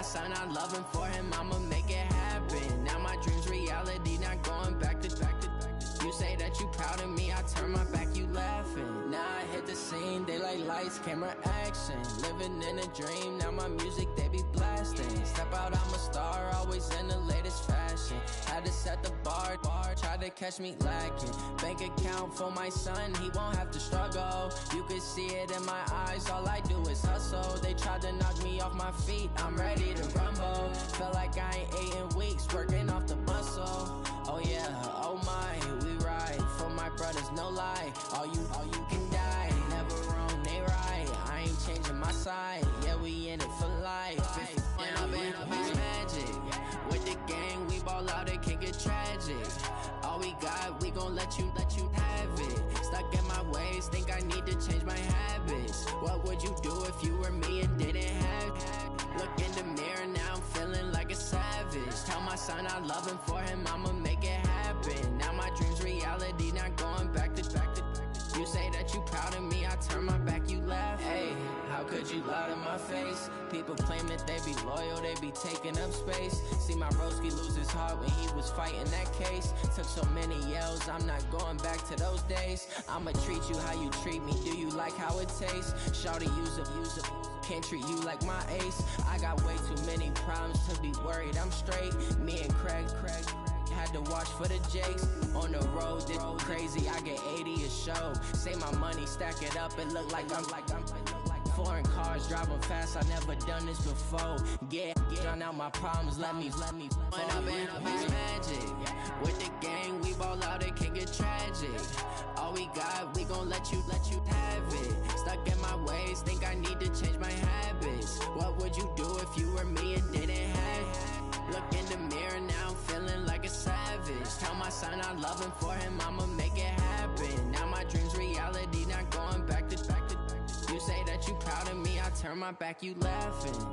my son I love him, for him I'ma make it happen. Now my dream's reality, not going back to. You say that you proud of me, I turn my back, you laughing. Now I hit the scene, they like lights, camera, action. Living in a dream, now my music they be blasting. Step out, I'm a star, always in the latest fashion. Had to set the bar, try to catch me lacking. Bank account for my son, he won't have to struggle. You can see it in my eyes, all I do is hustle. They tried to knock me off my feet, I'm ready to rumble. Felt like I ain't ate in weeks, working off the muscle. Oh yeah, oh my, we ride for my brothers, no lie. All you can die, never wrong, they right. I ain't changing my side, yeah, we in it for life. And I've been magic with the gang, we ball out, it can get tragic. All we got, we gon' let you have it. Stuck in my ways, think I need to change my habits. What would you do if you were me and didn't have it? Look in the mirror, now I'm feeling like a savage. Tell my son I love him, for him I'ma make it happen. Now my dream's reality, not going back to. You say that you proud of me, I turn my back, you laugh. Hey, how could you lie to my face? People claim that they be loyal, they be taking up space. See my broski lose his heart when he was fighting that case. Took so many yells, I'm not going back to those days. I'ma treat you how you treat me, do you like how it tastes? Shawty, use up, can't treat you like my ace. I got way too many problems to be worried, I'm straight. Me and Craig had to watch for the Jakes. On the road, this crazy, I get 80 a show. Say my money, stack it up, it look like I'm foreign cars, driving fast, I never done this before. Yeah, drown out my problems, let me When I've been magic with the gang, we ball out, it can get tragic. All we got, we gon' let you have it. Stuck in my ways, think I need to change my habits. What would you do if you were me and didn't have it? Look in the mirror, now I'm feeling like a savage. Tell my son I love him, for him I'ma make it happen. Now my dream's reality, not going back to. You say that you proud of me, I turn my back, you laughing.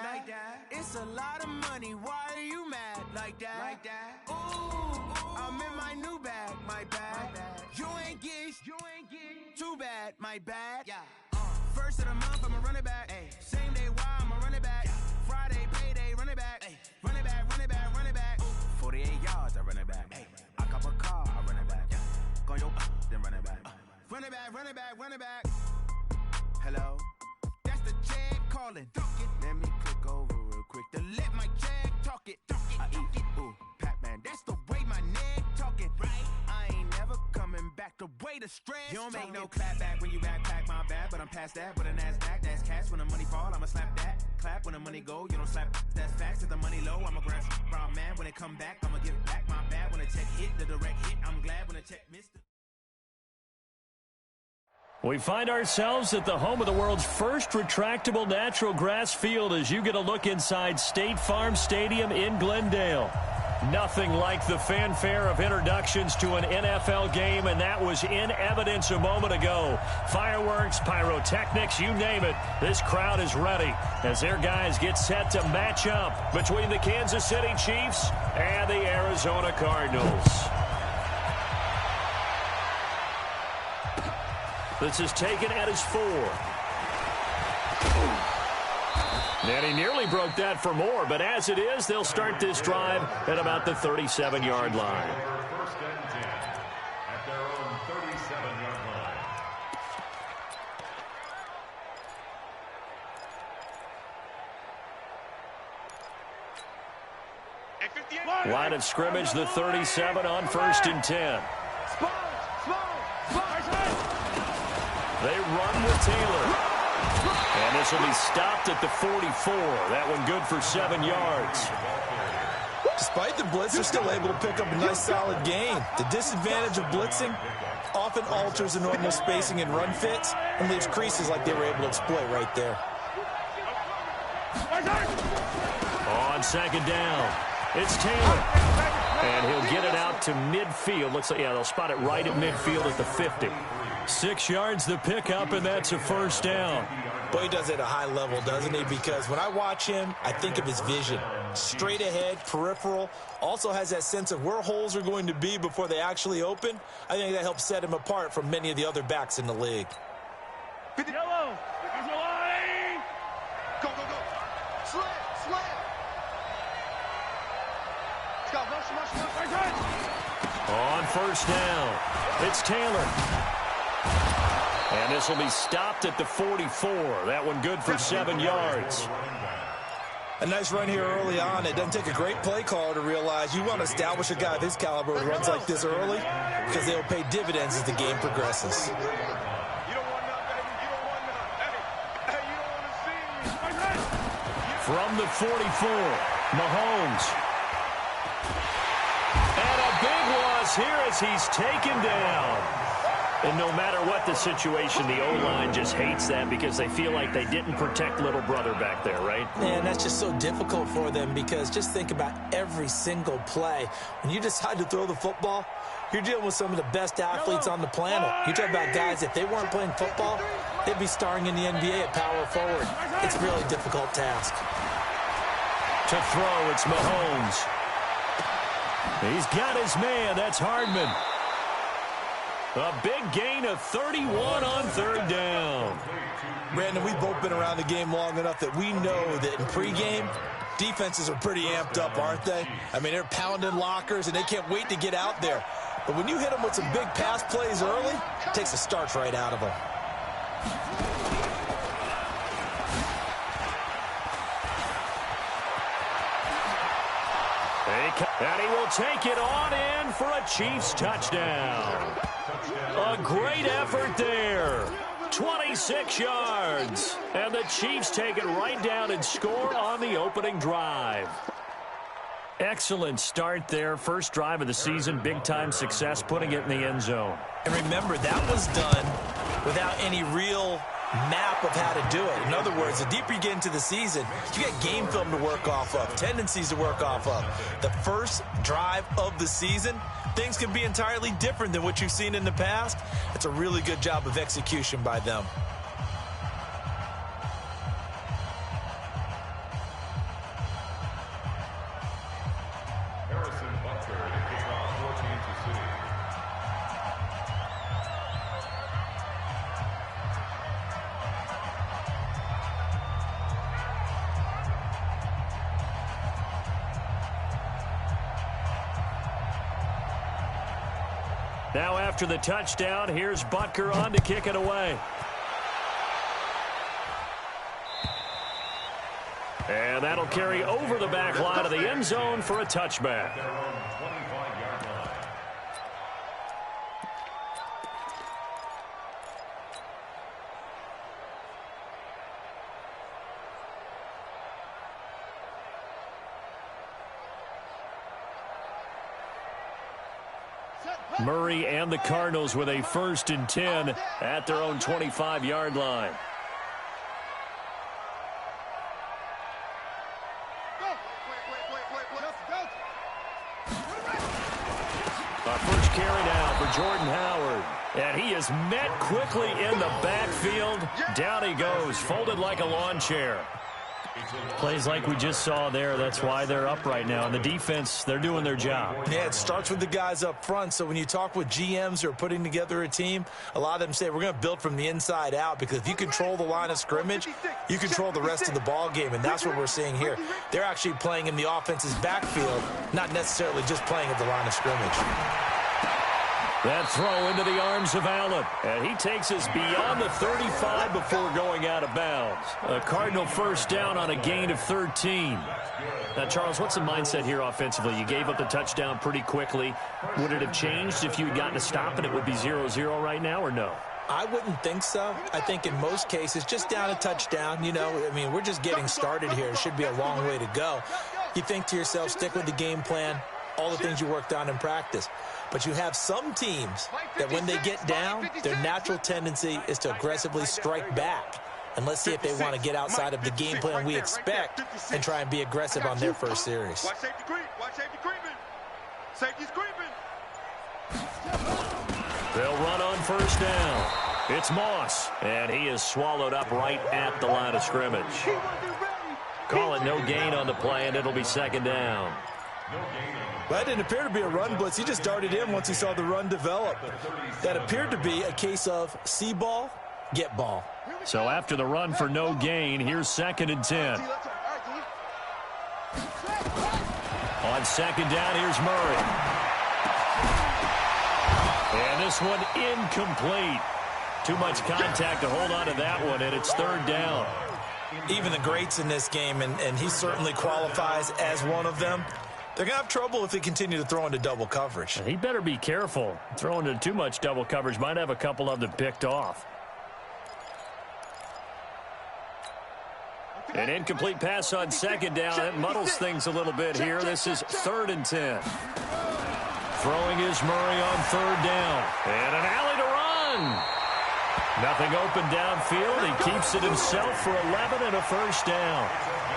Like that. It's a lot of money. Why are you mad like that? Ooh, I'm in my new bag, my bad. You ain't get too bad, my bad. Yeah. First of the month, I'ma run it back. Ay. Same day, why I'ma run it back. Yeah. Friday, payday, run it back. Ay. Run it back, run it back, run it back. Ooh. 48 yards, I run it back. Ay. I cop a car, I run it back. Yeah. Go yo, then run it back. Run it back, run it back, run it back. Hello? That's the check calling. Let me click over real quick to let my check talk it. I eat, ooh, Pac-Man, that's the way my neck talking. Right? I ain't never coming back the way the stress. You don't make no clap back when you backpack, my bad, but I'm past that. With a NASDAQ, that's cash. When the money fall, I'ma slap that. Clap when the money go, you don't slap. That's facts. If the money low, I'ma grab brown man. When it come back, I'ma give it back, my bad. When the check hit, the direct hit, I'm glad when the check missed. We find ourselves at the home of the world's first retractable natural grass field as you get a look inside State Farm Stadium in Glendale. Nothing like the fanfare of introductions to an NFL game, and that was in evidence a moment ago. Fireworks, pyrotechnics, you name it. This crowd is ready as their guys get set to match up between the Kansas City Chiefs and the Arizona Cardinals. This is taken at his 4. And he nearly broke that for more, but as it is, they'll start this drive at about the 37-yard line. First and 10 at their own 37-yard line. Line of scrimmage, the 37 on 1st and 10. They run with Taylor. And this will be stopped at the 44. That one good for 7 yards. Despite the blitz, they're still able to pick up a nice solid gain. The disadvantage of blitzing, often alters the normal spacing and run fits and leaves creases like they were able to exploit right there. On second down, it's Taylor. And he'll get it out to midfield. Looks like, yeah, they'll spot it right at midfield at the 50. 6 yards the pickup, and that's a first down. Boy, he does it at a high level, doesn't he? Because when I watch him, I think of his vision. Straight ahead, peripheral, also has that sense of where holes are going to be before they actually open. I think that helps set him apart from many of the other backs in the league. Yellow. There's no line. Go, go, go. Slam, slam. Let's go, rush. On first down, it's Taylor. And this will be stopped at the 44. That one good for 7 yards. A nice run here early on. It doesn't take a great play caller to realize you want to establish a guy of his caliber who runs like this early because they'll pay dividends as the game progresses. You don't want none, baby. You don't want none. Hey, you don't want to see. From the 44, Mahomes. And a big loss here as he's taken down. And no matter what the situation, the O-line just hates that because they feel like they didn't protect little brother back there, right? And that's just so difficult for them because just think about every single play. When you decide to throw the football, you're dealing with some of the best athletes on the planet. You talk about guys, if they weren't playing football, they'd be starring in the NBA at power forward. It's a really difficult task. To throw, it's Mahomes. He's got his man. That's Hardman. A big gain of 31 on third down. Brandon, we've both been around the game long enough that we know that in pregame, defenses are pretty amped up, aren't they? I mean, they're pounding lockers, and they can't wait to get out there. But when you hit them with some big pass plays early, it takes the starch right out of them. And he will take it on in for a Chiefs touchdown. A great effort there. 26 yards. And the Chiefs take it right down and score on the opening drive. Excellent start there. First drive of the season. Big-time success putting it in the end zone. And remember, that was done without any real map of how to do it. In other words, the deeper you get into the season, you get game film to work off of, tendencies to work off of. The first drive of the season, things can be entirely different than what you've seen in the past. It's a really good job of execution by them. Now after the touchdown, here's Butker on to kick it away. And that'll carry over the back line of the end zone for a touchback. Murray and the Cardinals with a 1st and 10 at their own 25-yard line. First carry now for Jordan Howard. And he is met quickly in the backfield. Down he goes, folded like a lawn chair. Plays like we just saw there. That's why they're up right now. And the defense, they're doing their job. Yeah, it starts with the guys up front. So when you talk with GMs who are putting together a team, a lot of them say we're going to build from the inside out, because if you control the line of scrimmage, you control the rest of the ball game. And that's what we're seeing here. They're actually playing in the offense's backfield, not necessarily just playing at the line of scrimmage. That throw into the arms of Allen. And he takes us beyond the 35 before going out of bounds. A Cardinal first down on a gain of 13. Now, Charles, what's the mindset here offensively? You gave up the touchdown pretty quickly. Would it have changed if you had gotten a stop and it would be 0-0 right now, or no? I wouldn't think so. I think in most cases, just down a touchdown, you know, I mean, we're just getting started here. It should be a long way to go. You think to yourself, stick with the game plan. all the things you worked on in practice. But you have some teams that when they get down, their natural tendency is to aggressively strike back. And let's see if they want to get outside of the game plan we expect and try and be aggressive on their first series. Watch safety creep. Watch safety creeping. Safety's creeping. They'll run on first down. It's Moss, and he is swallowed up right at the line of scrimmage. Call it no gain on the play, and it'll be second down. That didn't appear to be a run blitz. He just darted in once he saw the run develop. That appeared to be a case of see ball, get ball. So after the run for no gain, here's 2nd and 10. On second down, here's Murray. And this one incomplete. Too much contact to hold on to that one, and it's 3rd down. Even the greats in this game, and he certainly qualifies as one of them, they're going to have trouble if they continue to throw into double coverage. He better be careful. Throwing into too much double coverage might have a couple of them picked off. An incomplete pass on second down. It muddles things a little bit here. This is 3rd and 10. Throwing is Murray on 3rd down. And an alley to run. Nothing open downfield. He keeps it himself for 11 and a first down.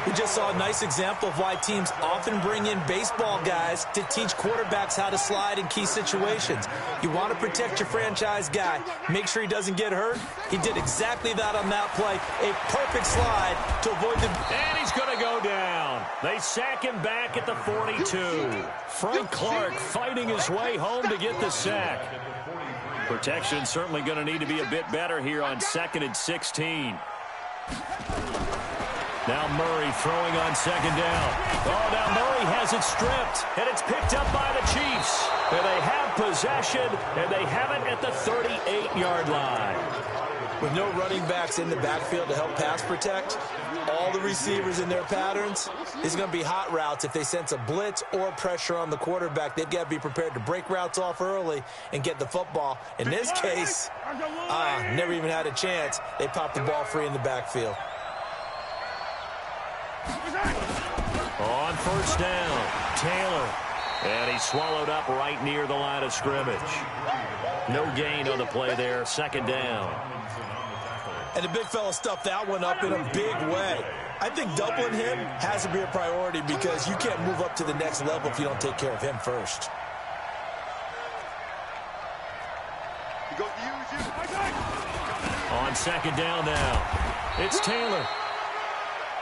We just saw a nice example of why teams often bring in baseball guys to teach quarterbacks how to slide in key situations. You want to protect your franchise guy. Make sure he doesn't get hurt. He did exactly that on that play. A perfect slide to avoid the... And he's going to go down. They sack him back at the 42. Frank Clark fighting his way home to get the sack. Protection certainly going to need to be a bit better here on 2nd and 16. Now Murray throwing on second down. Oh, now Murray has it stripped, and it's picked up by the Chiefs. And they have possession, and they have it at the 38-yard line. With no running backs in the backfield to help pass protect, all the receivers in their patterns, it's going to be hot routes. If they sense a blitz or pressure on the quarterback, they've got to be prepared to break routes off early and get the football. In this case, never even had a chance. They popped the ball free in the backfield. On first down, Taylor. And he's swallowed up right near the line of scrimmage. No gain on the play there, 2nd down. And the big fella stuffed that one up in a big way. I think doubling him has to be a priority because you can't move up to the next level if you don't take care of him first. On second down now, it's Taylor.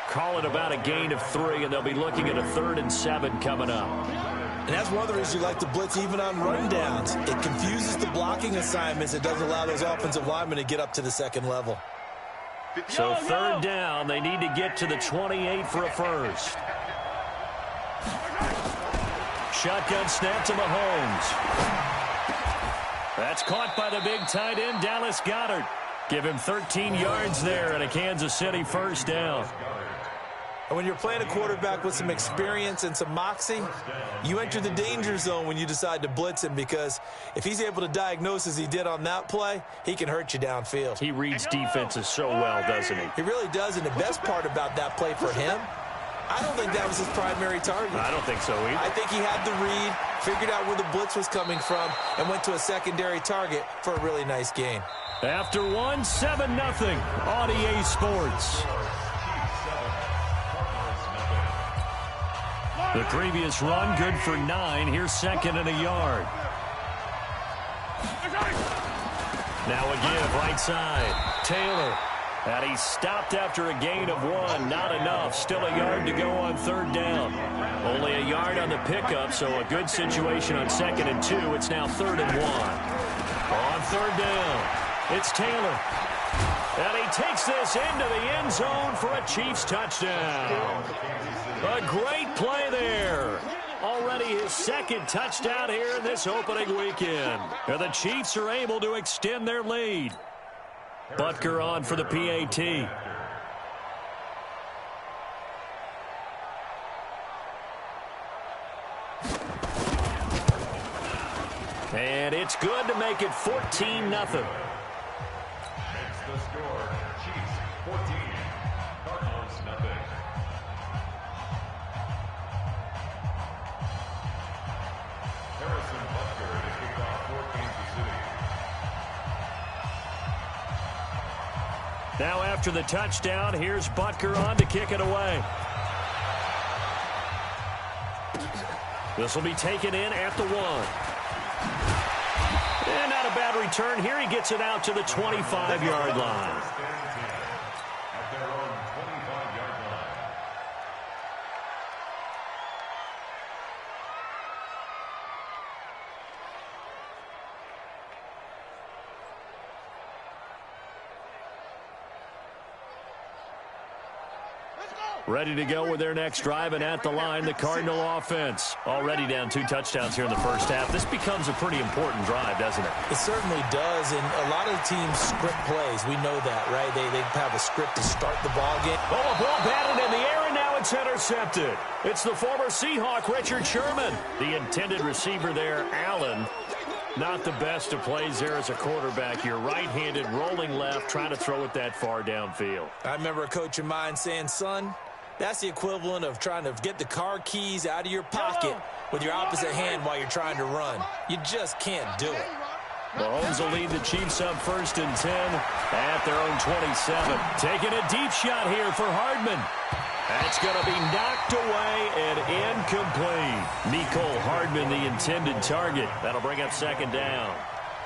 Call it about a gain of 3, and they'll be looking at a 3rd and 7 coming up. And that's one of the reasons you like to blitz even on rundowns. It confuses the blocking assignments. It doesn't allow those offensive linemen to get up to the second level. So 3rd down, they need to get to the 28 for a first. Shotgun snap to Mahomes. That's caught by the big tight end, Dallas Goedert. Give him 13 yards there and a Kansas City first down. And when you're playing a quarterback with some experience and some moxie, you enter the danger zone when you decide to blitz him because if he's able to diagnose as he did on that play, he can hurt you downfield. He reads defenses so well, doesn't he? He really does, and the best part about that play for him, I don't think that was his primary target. I don't think so either. I think he had the read, figured out where the blitz was coming from, and went to a secondary target for a really nice gain. After 1, 7-0 on EA Sports. The previous run, good for 9. Here's 2nd and a yard. Now a give, right side. Taylor. And he stopped after a gain of 1. Not enough. Still a yard to go on 3rd down. Only a yard on the pickup, so a good situation on 2nd and 2. It's now 3rd and 1. On 3rd down, it's Taylor. And he takes this into the end zone for a Chiefs touchdown. A great play there. Already his 2nd touchdown here in this opening weekend. And the Chiefs are able to extend their lead. Butker on for the PAT. And it's good to make it 14-0. Makes the score. Chiefs 14, Cardinals nothing. Now after the touchdown, here's Butker on to kick it away. This will be taken in at the 1. And not a bad return here. He gets it out to the 25-yard line. Ready to go with their next drive, and at the line, the Cardinal offense. Already down 2 touchdowns here in the first half. This becomes a pretty important drive, doesn't it? It certainly does, and a lot of the teams script plays. We know that, right? They have a script to start the ball game. Oh, a ball batted in the air, and now it's intercepted. It's the former Seahawk, Richard Sherman. The intended receiver there, Allen. Not the best of plays there as a quarterback. You're right-handed, rolling left, trying to throw it that far downfield. I remember a coach of mine saying, son, that's the equivalent of trying to get the car keys out of your pocket with your opposite hand while you're trying to run. You just can't do it. Mahomes will lead the Chiefs up 1st and 10 at their own 27. Taking a deep shot here for Hardman. That's going to be knocked away and incomplete. Mecole Hardman, the intended target. That'll bring up 2nd down.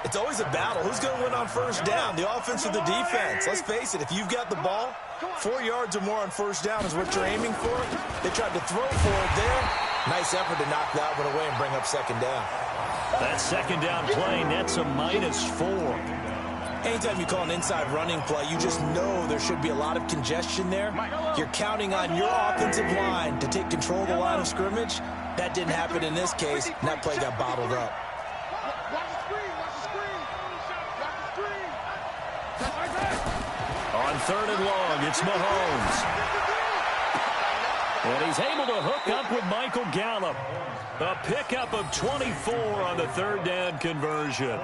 It's always a battle. Who's going to win on 1st down, the offense or the defense? Let's face it, if you've got the ball, 4 yards or more on 1st down is what you're aiming for. They tried to throw for it there. Nice effort to knock that one away and bring up 2nd down. That 2nd down play nets a -4. Anytime you call an inside running play, you just know there should be a lot of congestion there. You're counting on your offensive line to take control of the line of scrimmage. That didn't happen in this case, and that play got bottled up. On 3rd and long, it's Mahomes. And he's able to hook up with Michael Gallup. A pickup of 24 on the 3rd down conversion.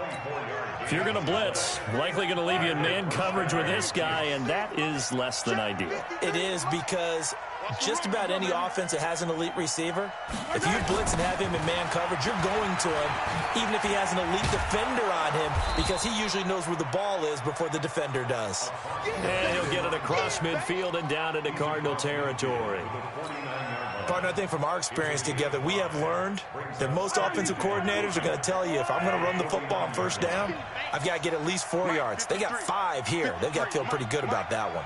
If you're going to blitz, likely going to leave you in man coverage with this guy, and that is less than ideal. It is, because just about any offense that has an elite receiver, if you blitz and have him in man coverage, you're going to him, even if he has an elite defender on him, because he usually knows where the ball is before the defender does. And he'll get it across midfield and down into Cardinal territory. Partner, I think from our experience together, we have learned that most offensive coordinators are going to tell you, if I'm going to run the football on 1st down, I've got to get at least 4 yards. They got 5 here. They've got to feel pretty good about that one.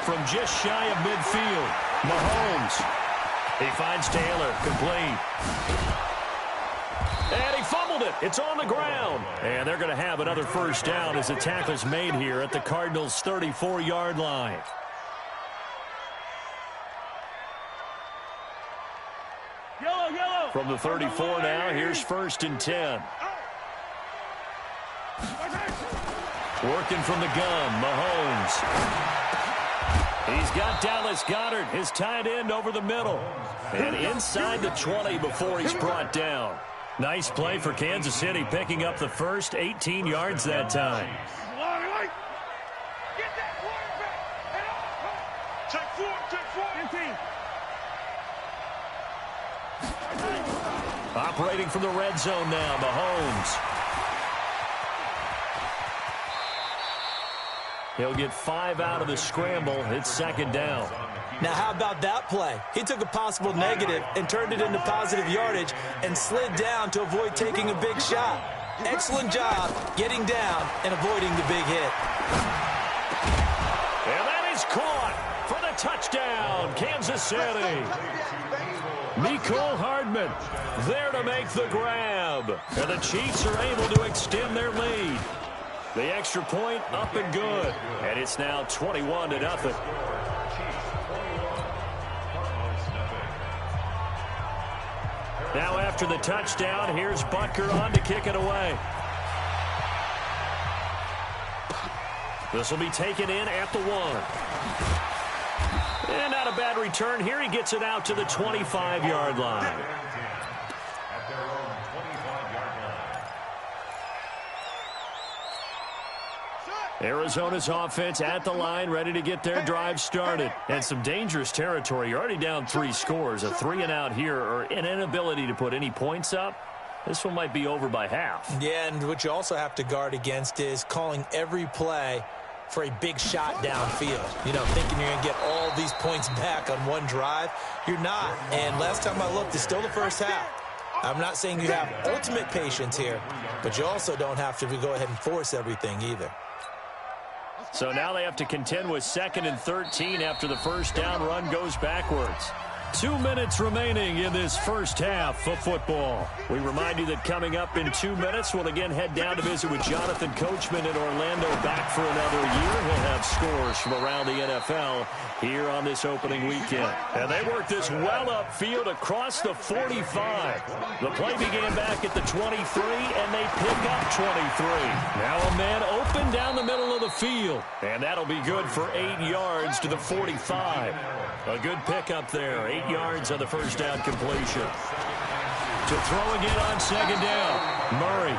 From just shy of midfield, Mahomes. He finds Taylor, complete. And he fumbled it. It's on the ground. And they're going to have another 1st down as the tackle's made here at the Cardinals' 34-yard line. From the 34 now, here's 1st and 10. Working from the gun, Mahomes. He's got Dallas Goedert, his tight end, over the middle. And inside the 20 before he's brought down. Nice play for Kansas City, picking up the first 18 yards that time. Operating from the red zone now, Mahomes. He'll get 5 out of the scramble. It's 2nd down. Now, how about that play? He took a possible negative and turned it into positive yardage and slid down to avoid taking a big shot. Excellent job getting down and avoiding the big hit. And that is caught for the touchdown, Kansas City. Mecole Hardman there to make the grab. And the Chiefs are able to extend their lead. The extra point up and good. And it's now 21-0. Now after the touchdown, here's Butker on to kick it away. This will be taken in at the 1. And not a bad return here. He gets it out to the 25-yard line. Arizona's offense at the line, ready to get their drive started. And some dangerous territory. You're already down 3 scores. A 3-and-out here, or an inability to put any points up. This one might be over by half. Yeah, and what you also have to guard against is calling every play for a big shot downfield. You know, thinking you're going to get all these points back on one drive. You're not. And last time I looked, it's still the first half. I'm not saying you have ultimate patience here, but you also don't have to go ahead and force everything either. So now they have to contend with 2nd and 13 after the first down run goes backwards. 2 minutes remaining in this first half of football. We remind you that coming up in 2 minutes, we'll again head down to visit with Jonathan Coachman in Orlando, back for another year. He'll have scores from around the NFL here on this opening weekend. And they work this well upfield across the 45. The play began back at the 23, and they pick up 23. Now a man open down the middle of the field, and that'll be good for 8 yards to the 45. A good pickup there, 8 yards on the first down completion. To throw again on 2nd down, Murray.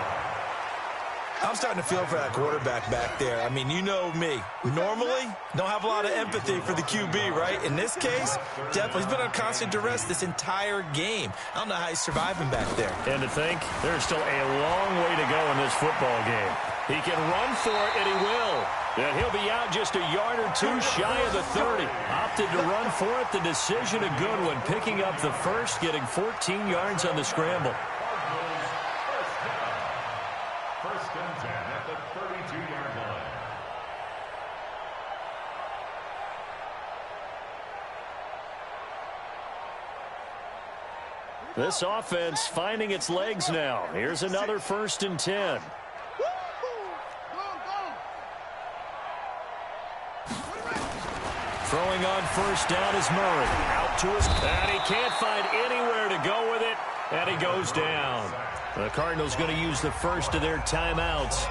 I'm starting to feel for that quarterback back there. I mean, you know me. Normally, don't have a lot of empathy for the QB, right? In this case, definitely. He's been on constant duress this entire game. I don't know how he's surviving back there. And to think, there's still a long way to go in this football game. He can run for it, and he will. And he'll be out just a yard or two shy of the 30. Opted to run for it. The decision a good one. Picking up the first, getting 14 yards on the scramble. First and 10 at the 32-yard line. This offense finding its legs now. Here's another 1st and 10. Throwing on first down is Murray. Out to his, and he can't find anywhere to go with it, and he goes down. The Cardinals going to use the first of their timeouts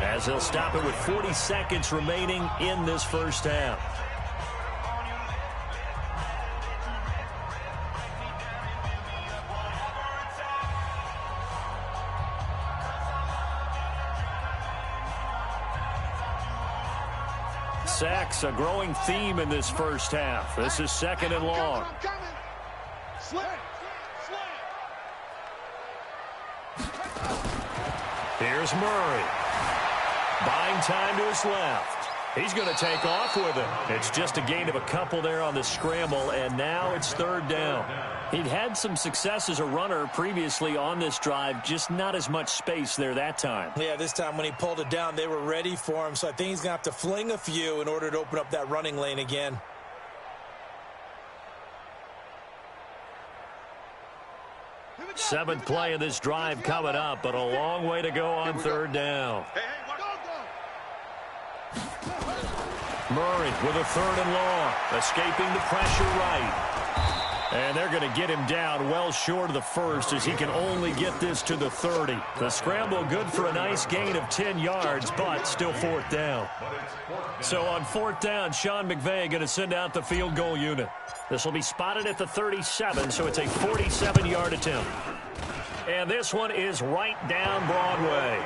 as they'll stop it with 40 seconds remaining in this first half. Sacks, a growing theme in this first half. This is 2nd and long. Here's Murray. Buying time to his left. He's going to take off with it. It's just a gain of a couple there on the scramble, and now it's 3rd down. He'd had some success as a runner previously on this drive, just not as much space there that time. Yeah, this time when he pulled it down, they were ready for him, so I think he's going to have to fling a few in order to open up that running lane again. Seventh play of this drive coming up, but a long way to go on 3rd down. Murray with a 3rd and long, escaping the pressure right. And they're going to get him down well short of the first as he can only get this to the 30. The scramble good for a nice gain of 10 yards, but still 4th down. So on 4th down, Sean McVay going to send out the field goal unit. This will be spotted at the 37, so it's a 47-yard attempt. And this one is right down Broadway.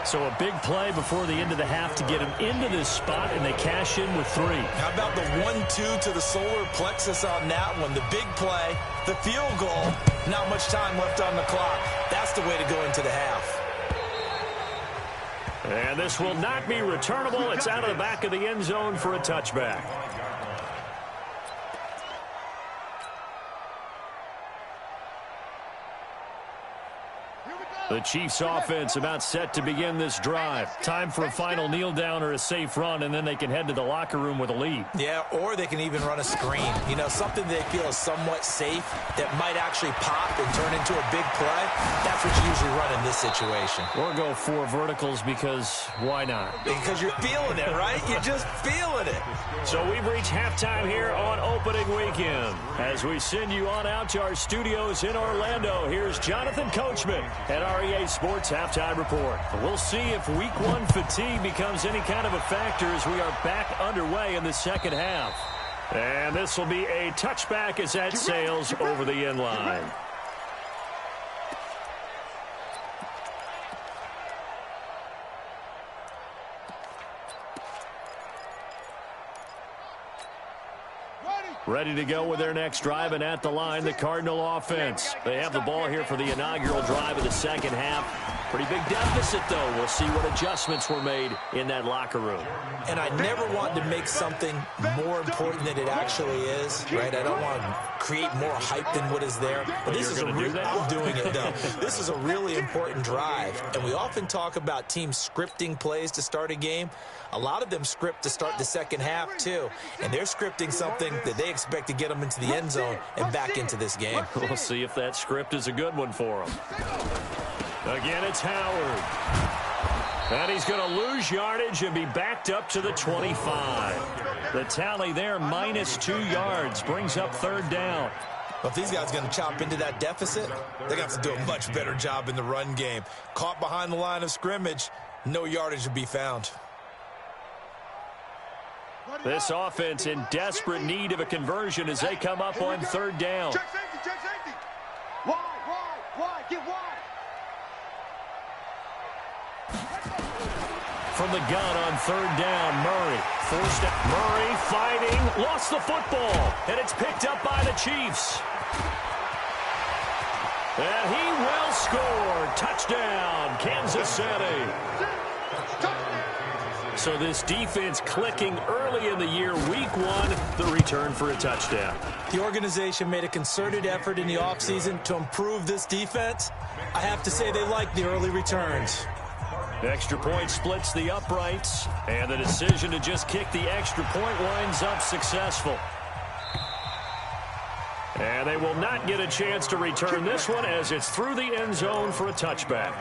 So a big play before the end of the half to get him into this spot, and they cash in with 3. How about the 1-2 to the solar plexus on that one? The big play, the field goal, not much time left on the clock. That's the way to go into the half. And this will not be returnable. It's out of the back of the end zone for a touchback. The Chiefs offense about set to begin this drive. Time for a final kneel down or a safe run, and then they can head to the locker room with a lead. Yeah, or they can even run a screen. You know, something they feel is somewhat safe that might actually pop and turn into a big play. That's what you usually run in this situation. Or go 4 verticals because why not? Because you're feeling it, right? You're just feeling it. So we've reached halftime here on opening weekend. As we send you on out to our studios in Orlando, here's Jonathan Coachman at REA Sports Halftime Report. We'll see if Week 1 fatigue becomes any kind of a factor as we are back underway in the second half. And this will be a touchback as that sails over the end line. Ready to go with their next drive, and at the line, the Cardinal offense. They have the ball here for the inaugural drive of the second half. Pretty big deficit, though. We'll see what adjustments were made in that locker room. And I never want to make something more important than it actually is, right? I don't want to create more hype than what is there. But this is I'm doing it, though. This is a really important drive. And we often talk about teams scripting plays to start a game. A lot of them script to start the second half, too. And they're scripting something that they expect to get them into the end zone and back into this game. We'll see if that script is a good one for them. Again, it's Howard. And he's going to lose yardage and be backed up to the 25. The tally there, -2 yards, brings up third down. Well, if these guys are going to chop into that deficit, they're going to have to do a much better job in the run game. Caught behind the line of scrimmage, no yardage to be found. This offense in desperate need of a conversion as they come up on third down. Check safety. Wide, get wide. From the gun on third down, Murray. Forced out. Murray fighting, lost the football, and it's picked up by the Chiefs. And he will score. Touchdown, Kansas City. So this defense clicking early in the year, week 1, the return for a touchdown. The organization made a concerted effort in the offseason to improve this defense. I have to say they like the early returns. Extra point splits the uprights, and the decision to just kick the extra point winds up successful. And they will not get a chance to return this one as it's through the end zone for a touchback.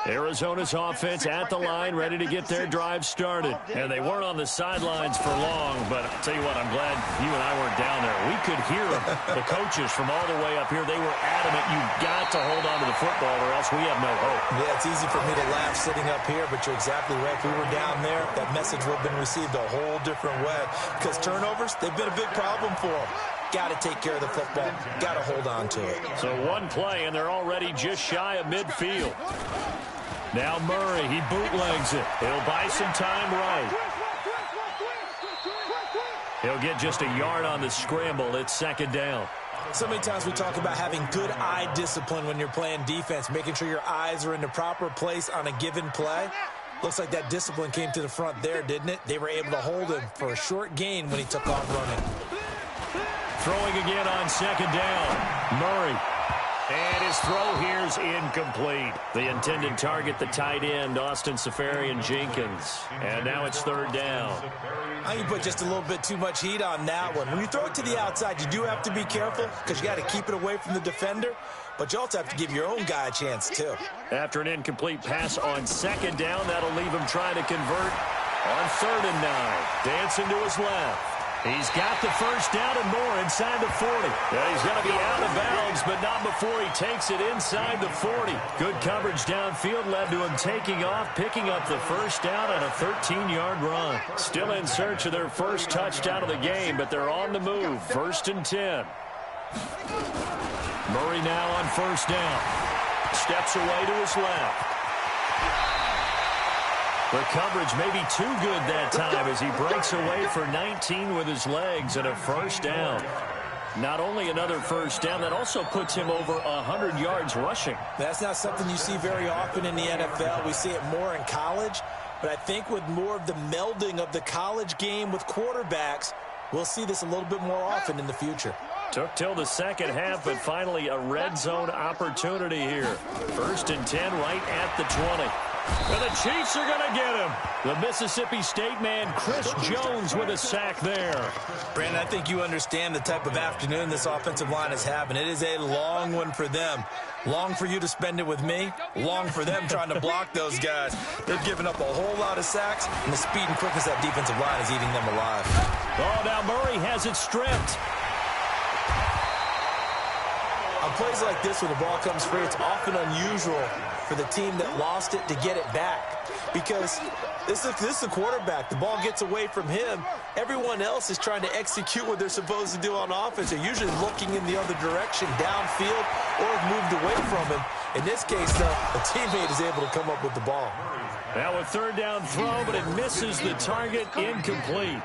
Arizona's offense at the line, ready to get their drive started. And they weren't on the sidelines for long, but I'll tell you what, I'm glad you and I weren't down there. We could hear them. The coaches from all the way up here, they were adamant, you've got to hold on to the football or else we have no hope. Yeah, it's easy for me to laugh sitting up here, but you're exactly right. If we were down there, that message would have been received a whole different way. Because turnovers, they've been a big problem for them. Got to take care of the football. Got to hold on to it. So one play, and they're already just shy of midfield. Now Murray, he bootlegs it. He'll buy some time right. He'll get just a yard on the scramble. It's second down. So many times we talk about having good eye discipline when you're playing defense, making sure your eyes are in the proper place on a given play. Looks like that discipline came to the front there, didn't it? They were able to hold him for a short gain when he took off running. Throwing again on second down. Murray. And his throw here's incomplete. The intended target, the tight end, Austin Safarian-Jenkins. And now it's third down. I think you put just a little bit too much heat on that one. When you throw it to the outside, you do have to be careful because you got to keep it away from the defender. But you also have to give your own guy a chance, too. After an incomplete pass on second down, that'll leave him trying to convert on 3rd and 9. Dancing to his left. He's got the first down and more inside the 40. Yeah, he's going to be out of bounds, but not before he takes it inside the 40. Good coverage downfield led to him taking off, picking up the first down on a 13-yard run. Still in search of their first touchdown of the game, but they're on the move. 1st and 10. Murray now on first down. Steps away to his left. The coverage may be too good that time as he breaks away for 19 with his legs and a first down. Not only another first down, that also puts him over 100 yards rushing. That's not something you see very often in the NFL. We see it more in college, but I think with more of the melding of the college game with quarterbacks, we'll see this a little bit more often in the future. Took till the second half, but finally a red zone opportunity here. 1st and 10 right at the 20. And the Chiefs are going to get him. The Mississippi State man, Chris Jones, with a sack there. Brandon, I think you understand the type of afternoon this offensive line is having. It is a long one for them. Long for you to spend it with me. Long for them trying to block those guys. They've given up a whole lot of sacks, and the speed and quickness of that defensive line is eating them alive. Oh, now Murray has it stripped. On plays like this, when the ball comes free, it's often unusual for the team that lost it to get it back. Because this is a quarterback. The ball gets away from him. Everyone else is trying to execute what they're supposed to do on offense. They're usually looking in the other direction, downfield, or have moved away from him. In this case, though, a teammate is able to come up with the ball. Now a 3rd down throw, but it misses the target, incomplete.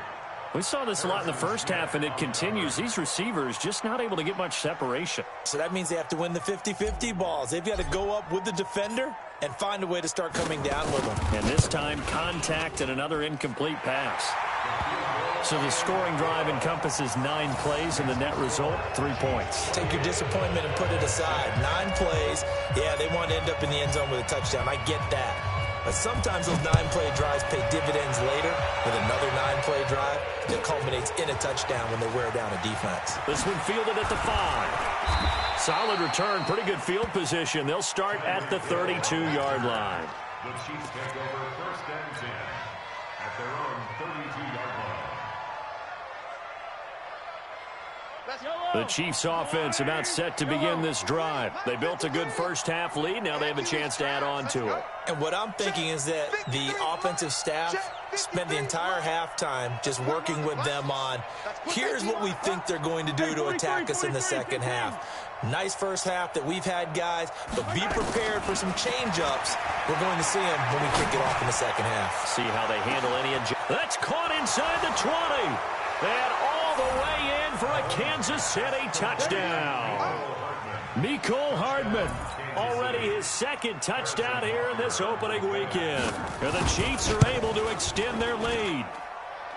We saw this a lot in the first half, and it continues. These receivers just not able to get much separation. So that means they have to win the 50-50 balls. They've got to go up with the defender and find a way to start coming down with them. And this time, contact and another incomplete pass. So the scoring drive encompasses 9 plays, and the net result, 3 points. Take your disappointment and put it aside. 9 plays. Yeah, they want to end up in the end zone with a touchdown. I get that. But sometimes those 9-play drives pay dividends later with another 9-play drive that culminates in a touchdown when they wear down a defense. This one fielded at the 5. Solid return, pretty good field position. They'll start at the 32-yard line. The Chiefs take over 1st and 10 at their own 32-yard line. The Chiefs offense about set to begin this drive. They built a good first half lead. Now they have a chance to add on to it. And what I'm thinking is that the offensive staff spent the entire halftime just working with them on, here's what we think they're going to do to attack us in the second half. Nice first half that we've had, guys, but be prepared for some change-ups. We're going to see them when we kick it off in the second half. See how they handle any adjustment. That's caught inside the 20. And all the way in for a Kansas City touchdown. Mecole Hardman, already his 2nd touchdown here in this opening weekend. And the Chiefs are able to extend their lead.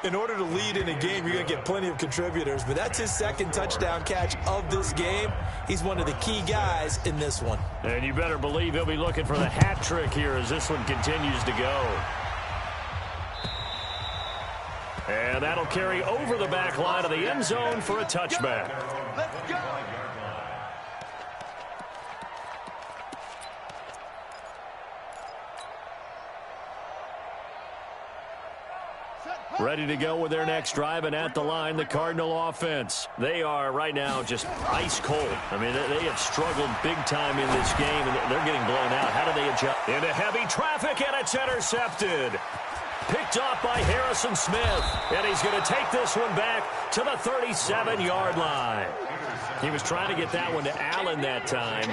In order to lead in a game, you're going to get plenty of contributors, but that's his 2nd touchdown catch of this game. He's one of the key guys in this one. And you better believe he'll be looking for the hat trick here as this one continues to go. And that'll carry over the back line of the end zone for a touchback. Let's go. Ready to go with their next drive, and at the line, the Cardinal offense. They are right now just ice cold. I mean, they have struggled big time in this game, and they're getting blown out. How do they adjust? Into heavy traffic, and it's intercepted. Picked off by Harrison Smith, and he's going to take this one back to the 37-yard line. He was trying to get that one to Allen that time.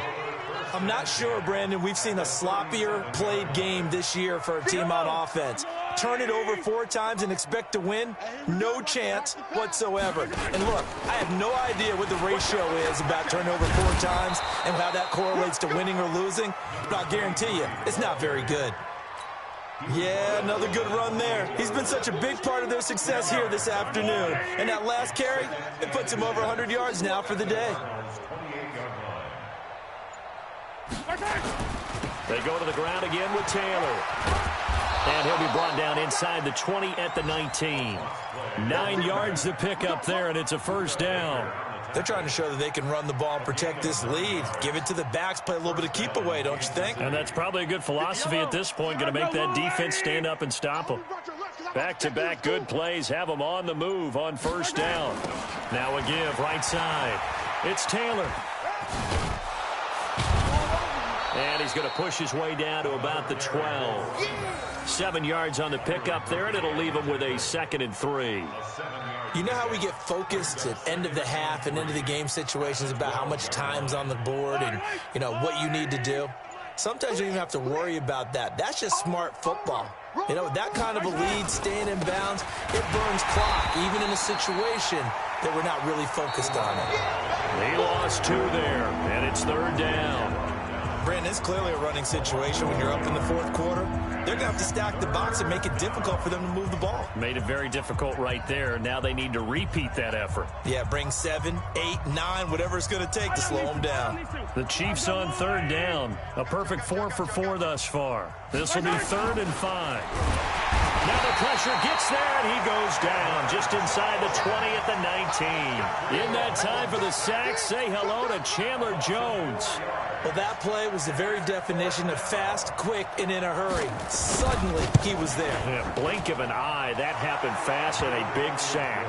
I'm not sure, Brandon. We've seen a sloppier played game this year for a team on offense. Turn it over 4 times and expect to win? No chance whatsoever. And look, I have no idea what the ratio is about turning over 4 times and how that correlates to winning or losing, but I'll guarantee you, it's not very good. Yeah, another good run there. He's been such a big part of their success here this afternoon. And that last carry, it puts him over 100 yards now for the day. They go to the ground again with Taylor. And he'll be brought down inside the 20 at the 19. 9 yards to pick up there, and it's a first down. They're trying to show that they can run the ball and protect this lead. Give it to the backs, play a little bit of keep away, don't you think? And that's probably a good philosophy at this point, going to make that defense stand up and stop them. Back-to-back good plays have them on the move on first down. Now a give right side. It's Taylor. And he's going to push his way down to about the 12. 7 yards on the pickup there, and it'll leave him with a 2nd and 3. You know how we get focused at end of the half and into the game situations about how much time's on the board and, you know, what you need to do? Sometimes you don't even have to worry about that. That's just smart football. You know, with that kind of a lead, staying in bounds, it burns clock, even in a situation that we're not really focused on it. He lost 2 there, and it's 3rd down. Brandon, it's clearly a running situation when you're up in the 4th quarter. They're going to have to stack the box and make it difficult for them to move the ball. Made it very difficult right there. Now they need to repeat that effort. Yeah, bring 7, 8, 9, whatever it's going to take to slow them down. The Chiefs on 3rd down. A perfect 4 for 4 thus far. This will be 3rd and 5. Now the pressure gets there, and he goes down just inside the 20 at the 19. In that time for the sack, say hello to Chandler Jones. Well, that play was the very definition of fast, quick, and in a hurry. Suddenly, he was there. Yeah, blink of an eye, that happened fast and a big sack.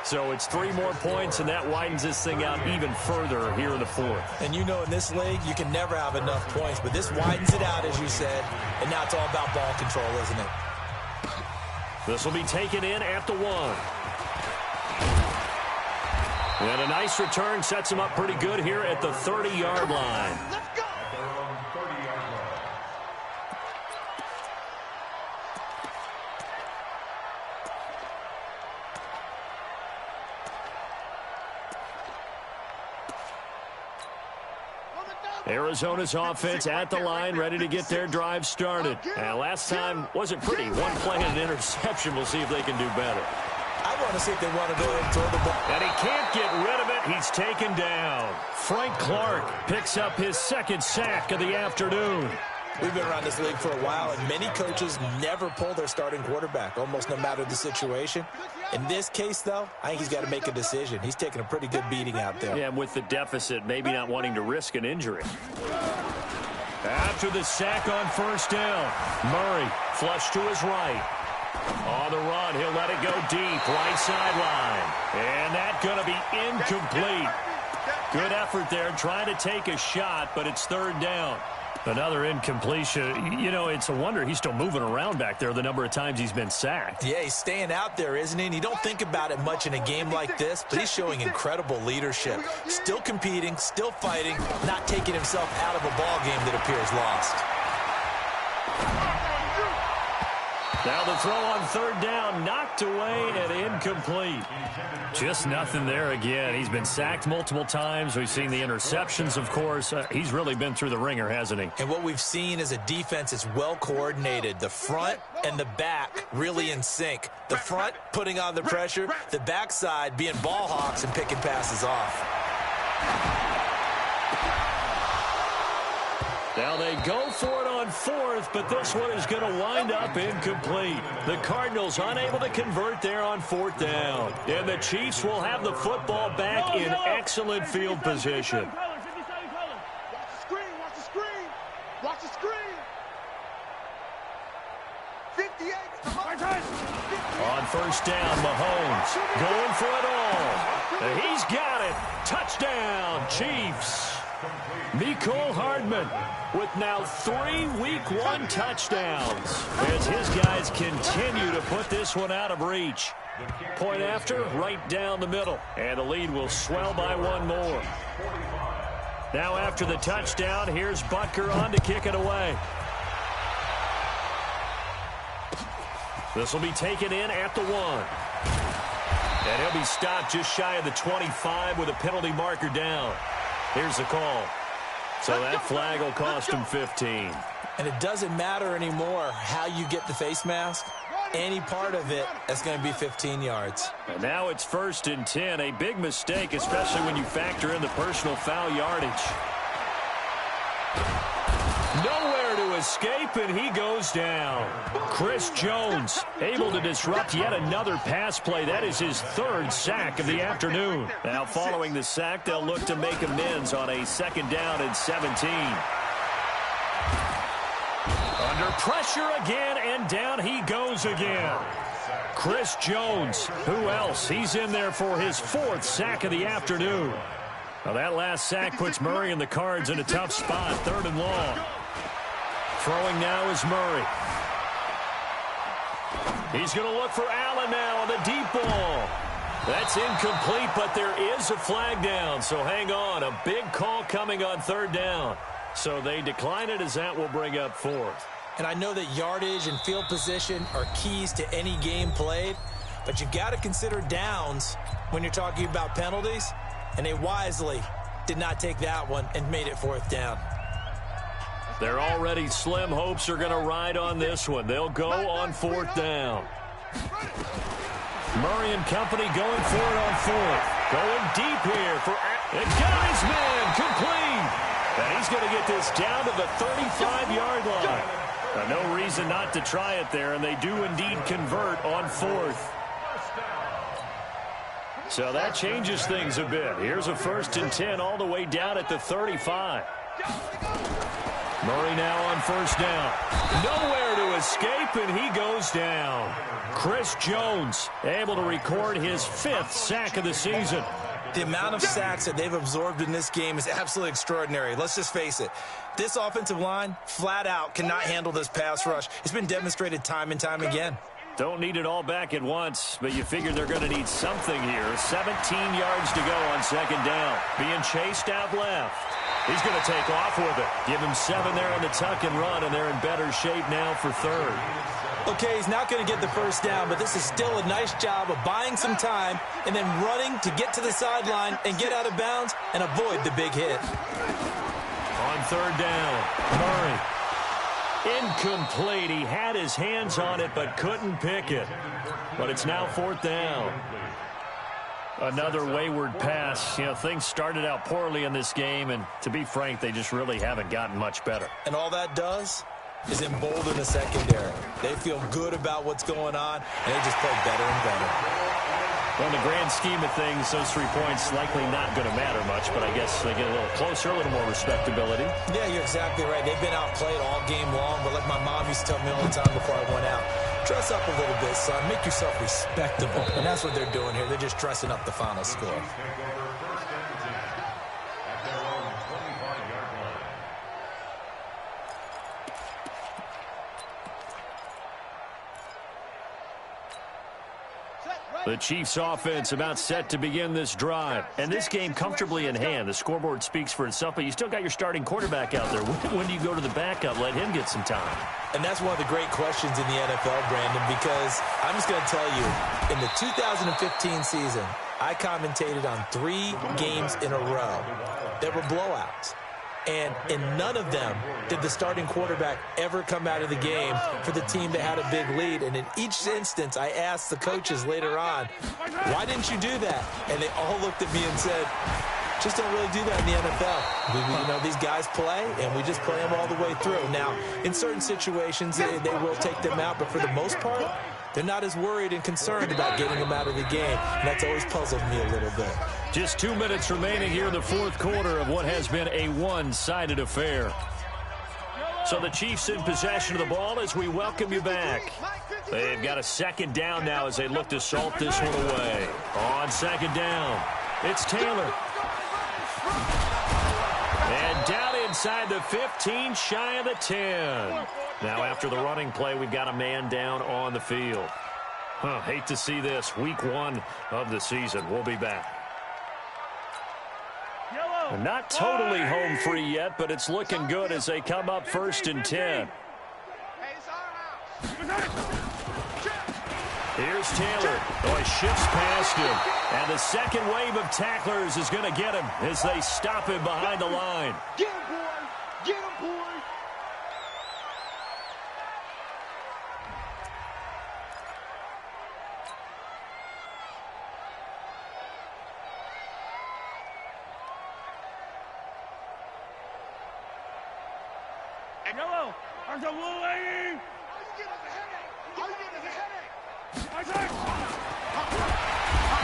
So it's 3 more points, and that widens this thing out even further here in the 4th. And you know, in this league, you can never have enough points, but this widens it out, as you said, and now it's all about ball control, isn't it? This will be taken in at the 1. And a nice return sets him up pretty good here at the 30-yard line. Let's go. Arizona's offense at the line, ready to get their drive started. And last time wasn't pretty. One play and an interception. We'll see if they can do better. I want to see if they want to go ahead and throw the ball. And he can't get rid of it. He's taken down. Frank Clark picks up his second sack of the afternoon. We've been around this league for a while, and many coaches never pull their starting quarterback, almost no matter the situation. In this case, though, I think he's got to make a decision. He's taking a pretty good beating out there. Yeah, with the deficit, maybe not wanting to risk an injury. After the sack on first down, Murray flush to his right. On the run, he'll let it go deep, right sideline. And that's going to be incomplete. Good effort there, trying to take a shot, but it's third down. Another incompletion. You know, it's a wonder he's still moving around back there the number of times he's been sacked. Yeah, he's staying out there, isn't he? And you don't think about it much in a game like this, but he's showing incredible leadership. Still competing, still fighting, not taking himself out of a ball game that appears lost. Now the throw on third down, knocked away and incomplete. Just nothing there again. He's been sacked multiple times. We've seen the interceptions, of course. He's really been through the ringer, hasn't he? And what we've seen is a defense that's well coordinated. The front and the back really in sync. The front putting on the pressure, the backside being ball hawks and picking passes off. Now they go for it on fourth, but this one is going to wind up incomplete. The Cardinals unable to convert there on fourth down. And the Chiefs will have the football back in excellent field position. Watch the screen, watch the screen. Watch the screen. 58. On first down, Mahomes going for it all. And he's got it. Touchdown, Chiefs. Mecole Hardman with now 3 Week 1 touchdowns as his guys continue to put this one out of reach. Point after, right down the middle. And the lead will swell by one more. Now after the touchdown, here's Butker on to kick it away. This will be taken in at the 1. And he'll be stopped just shy of the 25 with a penalty marker down. Here's the call. So that flag will cost him 15. And it doesn't matter anymore how you get the face mask. Any part of it, that's going to be 15 yards. And now it's 1st and 10. A big mistake, especially when you factor in the personal foul yardage. Nowhere to escape, and he goes down. Chris Jones able to disrupt yet another pass play. That is his 3rd sack of the afternoon. Now following the sack, they'll look to make amends on a 2nd down and 17. Under pressure again, and down he goes again. Chris Jones, who else? He's in there for his 4th sack of the afternoon. Now that last sack puts Murray and the Cards in a tough spot, 3rd and long. Throwing now is Murray. He's going to look for Allen now on the deep ball. That's incomplete, but there is a flag down, so hang on. A big call coming on 3rd down. So they decline it as that will bring up 4th. And I know that yardage and field position are keys to any game played, but you've got to consider downs when you're talking about penalties, and they wisely did not take that one and made it 4th down. Their already slim hopes are going to ride on this one. They'll go on 4th down. Murray and company going for it on 4th. Going deep here for and got his man complete. And he's going to get this down to the 35-yard line. Now, no reason not to try it there, and they do indeed convert on 4th. So that changes things a bit. Here's a 1st and 10 all the way down at the 35. Murray now on 1st down. Nowhere to escape, and he goes down. Chris Jones able to record his 5th sack of the season. The amount of sacks that they've absorbed in this game is absolutely extraordinary. Let's just face it. This offensive line, flat out, cannot handle this pass rush. It's been demonstrated time and time again. Don't need it all back at once, but you figure they're going to need something here. 17 yards to go on 2nd down. Being chased out left. He's going to take off with it. Give him 7 there on the tuck and run, and they're in better shape now for 3rd. Okay, he's not going to get the 1st down, but this is still a nice job of buying some time and then running to get to the sideline and get out of bounds and avoid the big hit. On third down, Murray. Incomplete. He had his hands on it but couldn't pick it. But it's now fourth down. Another wayward pass. You know, things started out poorly in this game, and to be frank, they just really haven't gotten much better. And all that does is embolden the secondary. They feel good about what's going on, and they just play better and better. Well, in the grand scheme of things, those 3 points likely not going to matter much, but I guess they get a little closer, a little more respectability. Yeah, you're exactly right. They've been outplayed all game long, but like my mom used to tell me all the time before I went out, dress up a little bit, son. Make yourself respectable. And that's what they're doing here. They're just dressing up the final score. The Chiefs offense about set to begin this drive. And this game comfortably in hand. The scoreboard speaks for itself, but you still got your starting quarterback out there. When do you go to the backup? Let him get some time. And that's one of the great questions in the NFL, Brandon, because I'm just going to tell you, in the 2015 season, I commentated on 3 games in a row that were blowouts. And in none of them did the starting quarterback ever come out of the game for the team that had a big lead. And in each instance, I asked the coaches later on, why didn't you do that? And they all looked at me and said, just don't really do that in the NFL. You know, these guys play, and we just play them all the way through. Now, in certain situations, they will take them out, but for the most part, they're not as worried and concerned about getting them out of the game. And that's always puzzled me a little bit. Just 2 minutes remaining here in the fourth quarter of what has been a one-sided affair. So the Chiefs in possession of the ball as we welcome you back. They've got a second down now as they look to salt this one away. On second down, it's Taylor. And down inside the 15, shy of the 10. Now after the running play, we've got a man down on the field. Hate to see this. Week 1 of the season. We'll be back. Not totally home free yet, but it's looking good as they come up 1st and 10. Here's Taylor. Oh, he shifts past him. And the second wave of tacklers is going to get him as they stop him behind the line. Get him, boy! Get him, boy! Yellow, there's a blue lady! Are you getting the headache? Are you getting the headache?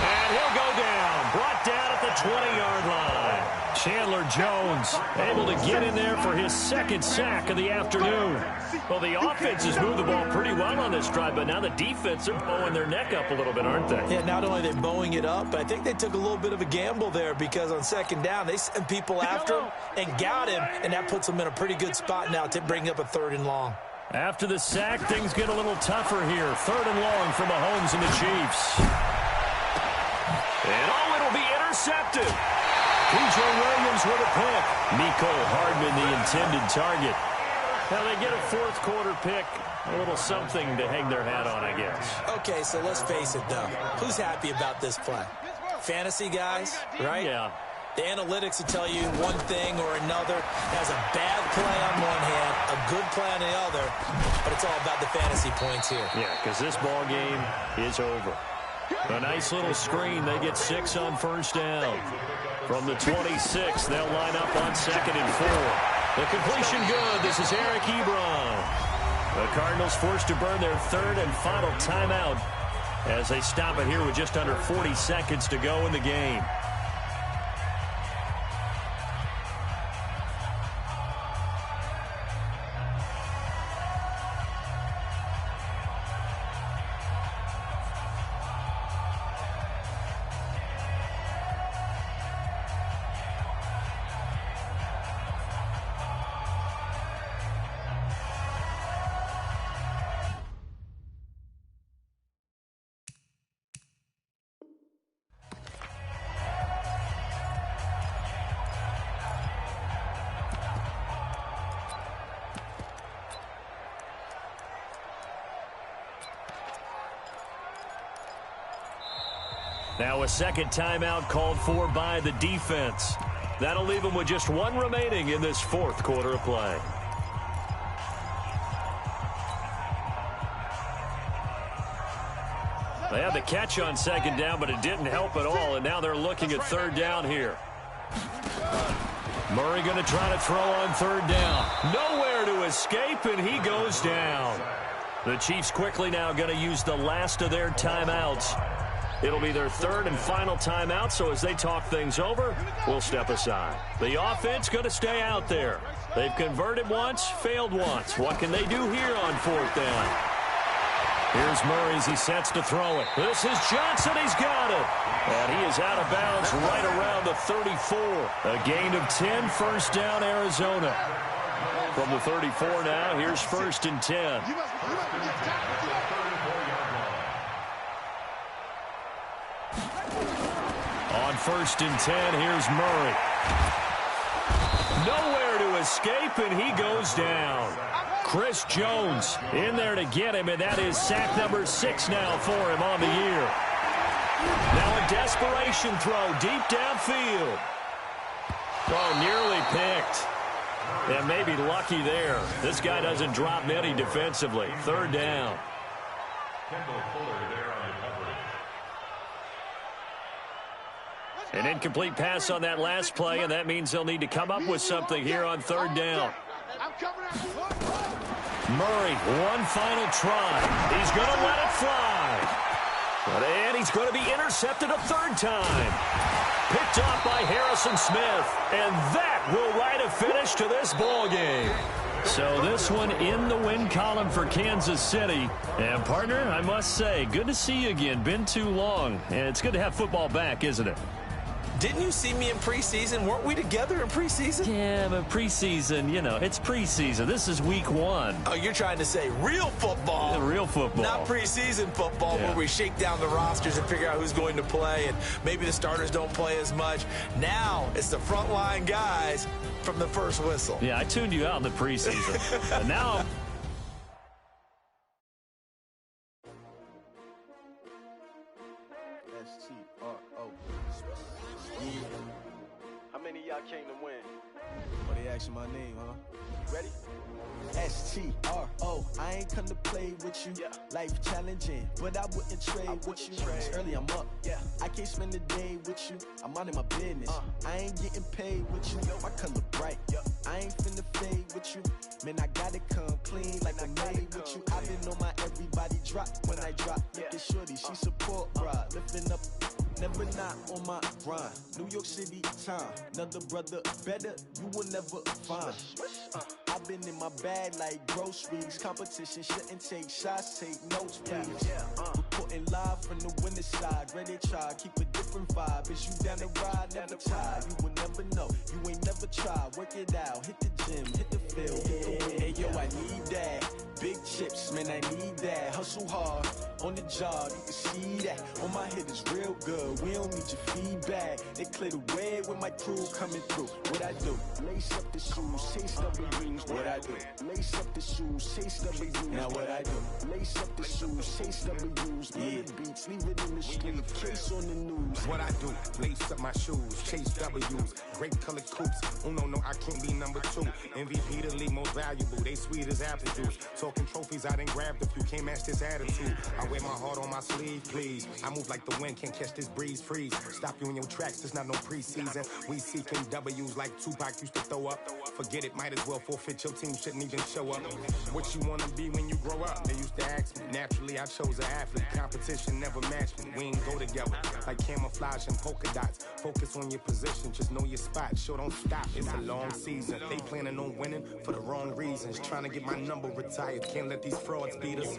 And he'll go down. Brought down at the 20-yard line. Chandler Jones able to get in there for his second sack of the afternoon. Well, the offense has moved the ball pretty well on this drive, but now the defense are bowing their neck up a little bit, aren't they? Yeah, not only are they bowing it up, but I think they took a little bit of a gamble there because on second down, they sent people after him and got him, and that puts them in a pretty good spot now to bring up a 3rd and long. After the sack, things get a little tougher here. 3rd and long for Mahomes and the Chiefs. And it'll be intercepted. P.J. Williams with a pick. Mecole Hardman, the intended target. Now they get a fourth quarter pick. A little something to hang their hat on, I guess. Okay, so let's face it, though. Who's happy about this play? Fantasy guys, right? Yeah. The analytics will tell you one thing or another. Has a bad play on one hand, a good play on the other, but it's all about the fantasy points here. Yeah, because this ball game is over. A nice little screen. They get 6 on first down. From the 26, they'll line up on 2nd and 4. The completion good. This is Eric Ebron. The Cardinals forced to burn their 3rd and final timeout as they stop it here with just under 40 seconds to go in the game. Now a second timeout called for by the defense. That'll leave them with just one remaining in this fourth quarter of play. They had the catch on second down, but it didn't help at all, and now they're looking at third down here. Murray going to try to throw on third down. Nowhere to escape, and he goes down. The Chiefs quickly now going to use the last of their timeouts. It'll be their third and final timeout, so as they talk things over, we'll step aside. The offense going to stay out there. They've converted once, failed once. What can they do here on fourth down? Here's Murray as he sets to throw it. This is Johnson. He's got it. And he is out of bounds right around the 34. A gain of 10, first down, Arizona. From the 34 now, here's first and 10. On first and 10, here's Murray. Nowhere to escape, and he goes down. Chris Jones in there to get him, and that is sack number 6 now for him on the year. Now a desperation throw deep downfield. Oh, nearly picked. And maybe lucky there. This guy doesn't drop many defensively. Third down. An incomplete pass on that last play, and that means they'll need to come up with something here on third down. Murray, one final try. He's going to let it fly. And he's going to be intercepted a third time. Picked off by Harrison Smith. And that will write a finish to this ball game. So this one in the win column for Kansas City. And, partner, I must say, good to see you again. Been too long. And it's good to have football back, isn't it? Didn't you see me in preseason? Weren't we together in preseason? Yeah, but preseason, you know, it's preseason. This is week 1. Oh, you're trying to say real football. Yeah, real football. Not preseason football where we shake down the rosters and figure out who's going to play, and maybe the starters don't play as much. Now it's the frontline guys from the first whistle. Yeah, I tuned you out in the preseason. And now How many of y'all came to win? Oh, they asking my name, huh? Ready? STRO, I ain't come to play with you. Yeah. Life challenging, but I wouldn't trade with you. trade. It's early, I'm up. Yeah. I can't spend the day with you. I'm minding my business. I ain't getting paid with you. My color bright. I ain't finna fade with you. Man, I gotta come clean like I'm made with you. I've been on my everybody drop when I drop. Look at shorty, she support, bruh. Lifting up. Never not on my grind. New York City time. Another brother better, you will never find. I've been in my bag like groceries. Competition shouldn't take shots, take notes, please. Reporting live from the winning side. Ready to try, keep a different vibe. Is you down the ride, never tired. You will never know, you ain't never tried. Work it out, hit the gym, hit the field, hit the win. Hey yo, I need that. Big chips, man, I need that. Hustle hard, on the job, you can see that. On my hit is real good, we don't need your feedback. They clear the way with my crew coming through. What I do? Lace up the shoes, chase up the rings. What I do? Lace up the shoes, chase up the rings. Now what I do? Lace up the shoes, chase up the rings. Yeah, beats, leave it in the street, case on the news. What I do? Lace up my shoes, chase W's, great colored coops. Oh no, I can't be number 2. MVP the league most valuable. They sweet as apple juice. Talking trophies, I done grabbed a few. Can't match this attitude. I wear my heart on my sleeve, please. I move like the wind, can't catch this breeze. Freeze. Stop you in your tracks. There's not no preseason. We seeking W's like Tupac used to throw up. Forget it, might as well forfeit. Your team shouldn't even show up. What you wanna be when you grow up? They used to ask me. Naturally, I chose an athlete. Competition never matched me. We ain't go together like camouflage and polka dots. Focus on your position, just know your spot. Sure, don't stop. It's a long season. They planning on winning for the wrong reasons. Trying to get my number retired. Can't let these frauds beat us.